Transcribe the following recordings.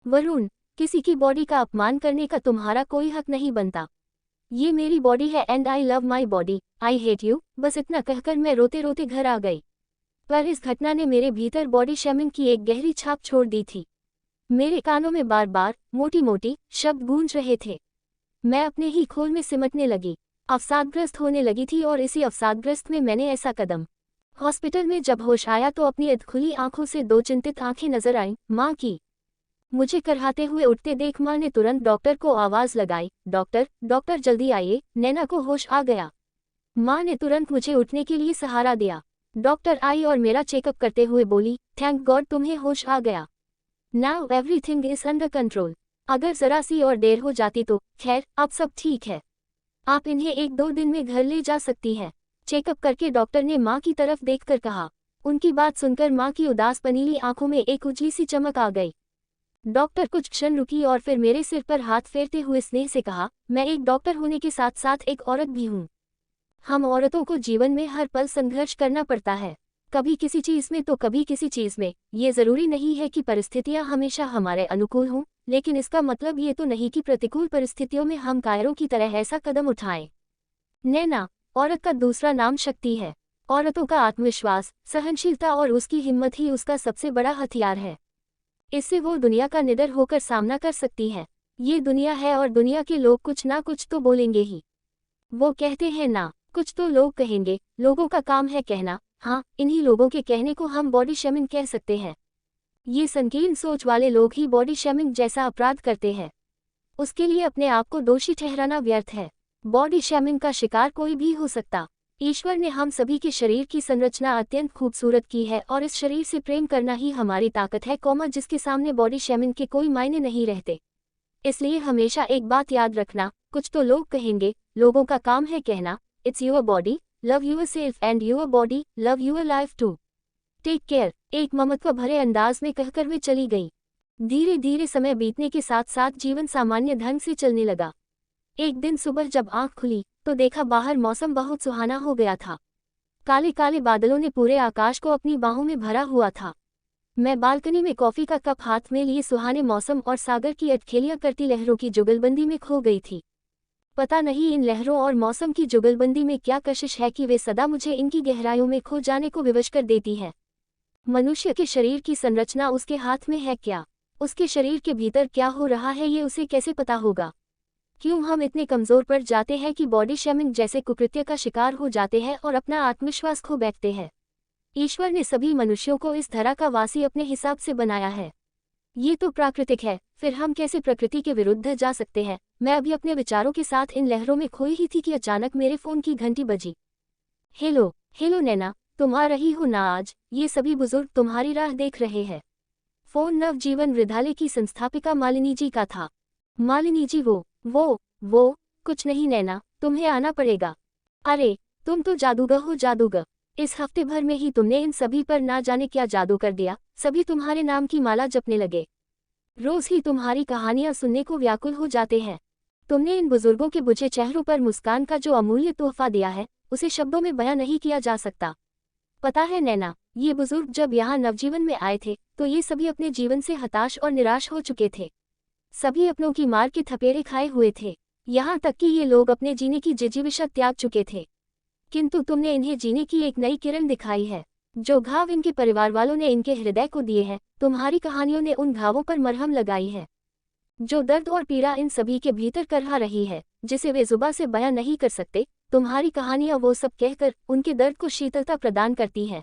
वरुण, किसी की बॉडी का अपमान करने का तुम्हारा कोई हक नहीं बनता। ये मेरी बॉडी है and I love my body, I hate you. बस इतना कहकर मैं रोते रोते घर आ गई। पर इस घटना ने मेरे भीतर बॉडी शेमिंग की एक गहरी छाप छोड़ दी थी। मेरे कानों में बार बार मोटी मोटी शब्द गूंज रहे थे। मैं अपने ही खोल में सिमटने लगी, अवसादग्रस्त होने लगी थी और इसी अवसादग्रस्त में मैंने ऐसा कदम। हॉस्पिटल में जब होश आया तो अपनी अधखुली आंखों से दो चिंतित आंखें नजर आईं, माँ की। मुझे करहाते हुए उठते देख माँ ने तुरंत डॉक्टर को आवाज लगाई, डॉक्टर डॉक्टर जल्दी आइए, नैना को होश आ गया। माँ ने तुरंत मुझे उठने के लिए सहारा दिया। डॉक्टर आई और मेरा चेकअप करते हुए बोली, थैंक गॉड तुम्हें होश आ गया। Now everything is under control. अगर जरा सी और देर हो जाती तो खैर अब सब ठीक है। आप इन्हें 1-2 दिन में घर ले जा सकती हैं। चेकअप करके डॉक्टर ने माँ की तरफ देखकर कहा। उनकी बात सुनकर माँ की उदास पनीली आंखों में एक उजली सी चमक आ गई। डॉक्टर कुछ क्षण रुकी और फिर मेरे सिर पर हाथ फेरते हुए स्नेह से कहा, मैं एक डॉक्टर होने के साथ साथ एक औरत भी हूँ। हम औरतों को जीवन में हर पल संघर्ष करना पड़ता है, कभी किसी चीज में तो कभी किसी चीज में। ये जरूरी नहीं है कि परिस्थितियां हमेशा हमारे अनुकूल हों, लेकिन इसका मतलब ये तो नहीं कि प्रतिकूल परिस्थितियों में हम कायरों की तरह ऐसा कदम उठाएं। नैना, औरत का दूसरा नाम शक्ति है। औरतों का आत्मविश्वास, सहनशीलता और उसकी हिम्मत ही उसका सबसे बड़ा हथियार है। इससे वो दुनिया का निडर होकर सामना कर सकती है। ये दुनिया है और दुनिया के लोग कुछ ना कुछ तो बोलेंगे ही। वो कहते हैं ना, कुछ तो लोग कहेंगे। लोगों का काम है कहना। हाँ, इन्हीं लोगों के कहने को हम बॉडी शेमिंग कह सकते हैं। ये संकीर्ण सोच वाले लोग ही बॉडी शेमिंग जैसा अपराध करते हैं। उसके लिए अपने आप को दोषी ठहराना व्यर्थ है। बॉडी शेमिंग का शिकार कोई भी हो सकता। ईश्वर ने हम सभी के शरीर की संरचना अत्यंत खूबसूरत की है और इस शरीर से प्रेम करना ही हमारी ताकत है, जिसके सामने बॉडी शेमिंग के कोई मायने नहीं रहते। इसलिए हमेशा एक बात याद रखना, कुछ तो लोग कहेंगे। लोगों का काम है कहना, it's your body, love yourself and your body, love your life too, take care. एक ममत्व भरे अंदाज में कहकर वे चली गई। धीरे धीरे समय बीतने के साथ साथ जीवन सामान्य ढंग से चलने लगा। एक दिन सुबह जब आंख खुली तो देखा बाहर मौसम बहुत सुहाना हो गया था। काले काले बादलों ने पूरे आकाश को अपनी बाहों में भरा हुआ था। मैं बालकनी में कॉफी का कप हाथ में लिए सुहाने मौसम और सागर की अटखेलियां करती लहरों की जुगलबंदी में खो गई थी। पता नहीं इन लहरों और मौसम की जुगलबंदी में क्या कशिश है कि वे सदा मुझे इनकी गहराइयों में खो जाने को विवश कर देती है। मनुष्य के शरीर की संरचना उसके हाथ में है क्या? उसके शरीर के भीतर क्या हो रहा है ये उसे कैसे पता होगा? क्यों हम इतने कमजोर पड़ जाते हैं कि बॉडी शेमिंग जैसे कुकृत्य का शिकार हो जाते हैं और अपना आत्मविश्वास खो बैठते हैं? ईश्वर ने सभी मनुष्यों को इस धरा का वासी अपने हिसाब से बनाया है। ये तो प्राकृतिक है, फिर हम कैसे प्रकृति के विरुद्ध जा सकते हैं? मैं अभी अपने विचारों के साथ इन लहरों में खोई ही थी कि अचानक मेरे फोन की घंटी बजी। हेलो हेलो नैना, तुम आ रही हो ना आज? ये सभी बुजुर्ग तुम्हारी राह देख रहे हैं। फोन नवजीवन वृद्धालय की संस्थापिका मालिनी जी का था। मालिनी जी वो कुछ नहीं नैना, तुम्हें आना पड़ेगा। अरे तुम तो जादूगर हो जादूगर। इस हफ्ते भर में ही तुमने इन सभी पर ना जाने क्या जादू कर दिया। सभी तुम्हारे नाम की माला जपने लगे। रोज ही तुम्हारी कहानियां सुनने को व्याकुल हो जाते हैं। तुमने इन बुजुर्गों के बुझे चेहरों पर मुस्कान का जो अमूल्य तोहफा दिया है, उसे शब्दों में बयां नहीं किया जा सकता। पता है नैना, ये बुजुर्ग जब यहाँ नवजीवन में आए थे तो ये सभी अपने जीवन से हताश और निराश हो चुके थे। सभी अपनों की मार के थपेड़े खाए हुए थे। यहाँ तक कि ये लोग अपने जीने की जिजीविषा त्याग चुके थे। किंतु तुमने इन्हें जीने की एक नई किरण दिखाई है। जो घाव इनके परिवार वालों ने इनके हृदय को दिए हैं, तुम्हारी कहानियों ने उन घावों पर मरहम लगाई है। जो दर्द और पीड़ा इन सभी के भीतर करहा रही है, जिसे वे जुबां से बयां नहीं कर सकते, तुम्हारी कहानियां वो सब कहकर उनके दर्द को शीतलता प्रदान करती है।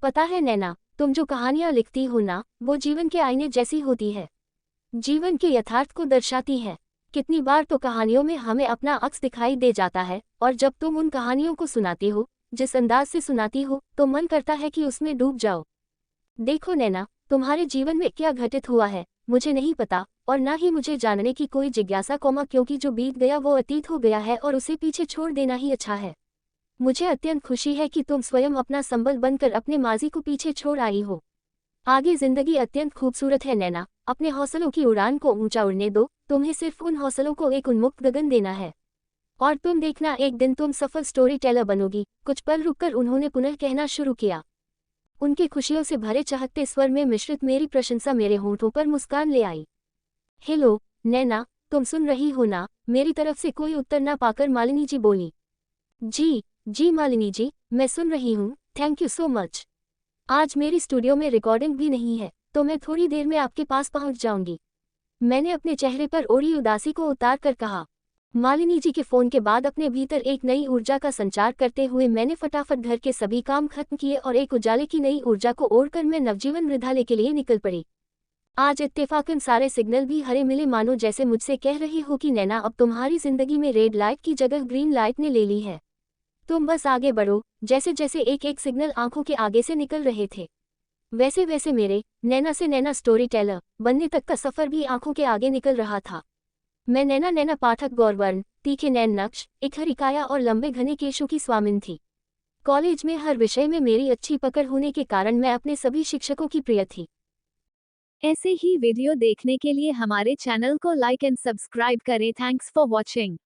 पता है नैना, तुम जो कहानियां लिखती हो ना, वो जीवन के आईने जैसी होती है। जीवन के यथार्थ को दर्शाती है। कितनी बार तो कहानियों में हमें अपना अक्स दिखाई दे जाता है, और जब तुम उन कहानियों को सुनाती हो, जिस अंदाज से सुनाती हो, तो मन करता है कि उसमें डूब जाओ। देखो नैना, तुम्हारे जीवन में क्या घटित हुआ है मुझे नहीं पता, और ना ही मुझे जानने की कोई जिज्ञासा, क्योंकि जो बीत गया वो अतीत हो गया है और उसे पीछे छोड़ देना ही अच्छा है। मुझे अत्यंत खुशी है कि तुम स्वयं अपना संबल बनकर अपने माजी को पीछे छोड़ आई हो। आगे जिंदगी अत्यंत खूबसूरत है नैना, अपने हौसलों की उड़ान को ऊंचा उड़ने दो। तुम्हें सिर्फ उन हौसलों को एक उन्मुक्त गगन देना है, और तुम देखना एक दिन तुम सफल स्टोरी टेलर बनोगी। कुछ पल रुककर उन्होंने पुनः कहना शुरू किया। उनके खुशियों से भरे चहकते स्वर में मिश्रित मेरी प्रशंसा मेरे होंठों पर मुस्कान ले आई। हेलो नैना, तुम सुन रही हो ना? मेरी तरफ से कोई उत्तर ना पाकर मालिनी जी बोली। जी जी मालिनी जी, मैं सुन रही हूँ, थैंक यू सो मच। आज मेरी स्टूडियो में रिकॉर्डिंग भी नहीं है, तो मैं थोड़ी देर में आपके पास पहुंच जाऊंगी। मैंने अपने चेहरे पर ओढ़ी उदासी को उतार कर कहा। मालिनी जी के फोन के बाद अपने भीतर एक नई ऊर्जा का संचार करते हुए मैंने फटाफट घर के सभी काम खत्म किए और एक उजाले की नई ऊर्जा को ओढ़कर मैं नवजीवन मृधालय के लिए निकल पड़ी। आज इत्तेफाकन सारे सिग्नल भी हरे मिले, मानो जैसे मुझसे कह रही हो कि नैना, अब तुम्हारी जिंदगी में रेड लाइट की जगह ग्रीन लाइट ने ले ली है। तुम बस आगे बढ़ो। जैसे जैसे एक एक सिग्नल आंखों के आगे से निकल रहे थे, वैसे वैसे मेरे नैना से नैना स्टोरी टेलर बनने तक का सफर भी आंखों के आगे निकल रहा था। मैं नैना नैना पाठक गौरवर्ण, तीखे नैन नक्श, एक हरिकाया और लंबे घने केशों की स्वामिन थी। कॉलेज में हर विषय में मेरी अच्छी पकड़ होने के कारण मैं अपने सभी शिक्षकों की प्रिय थी। ऐसे ही वीडियो देखने के लिए हमारे चैनल को लाइक एंड सब्सक्राइब करें। Thanks for watching.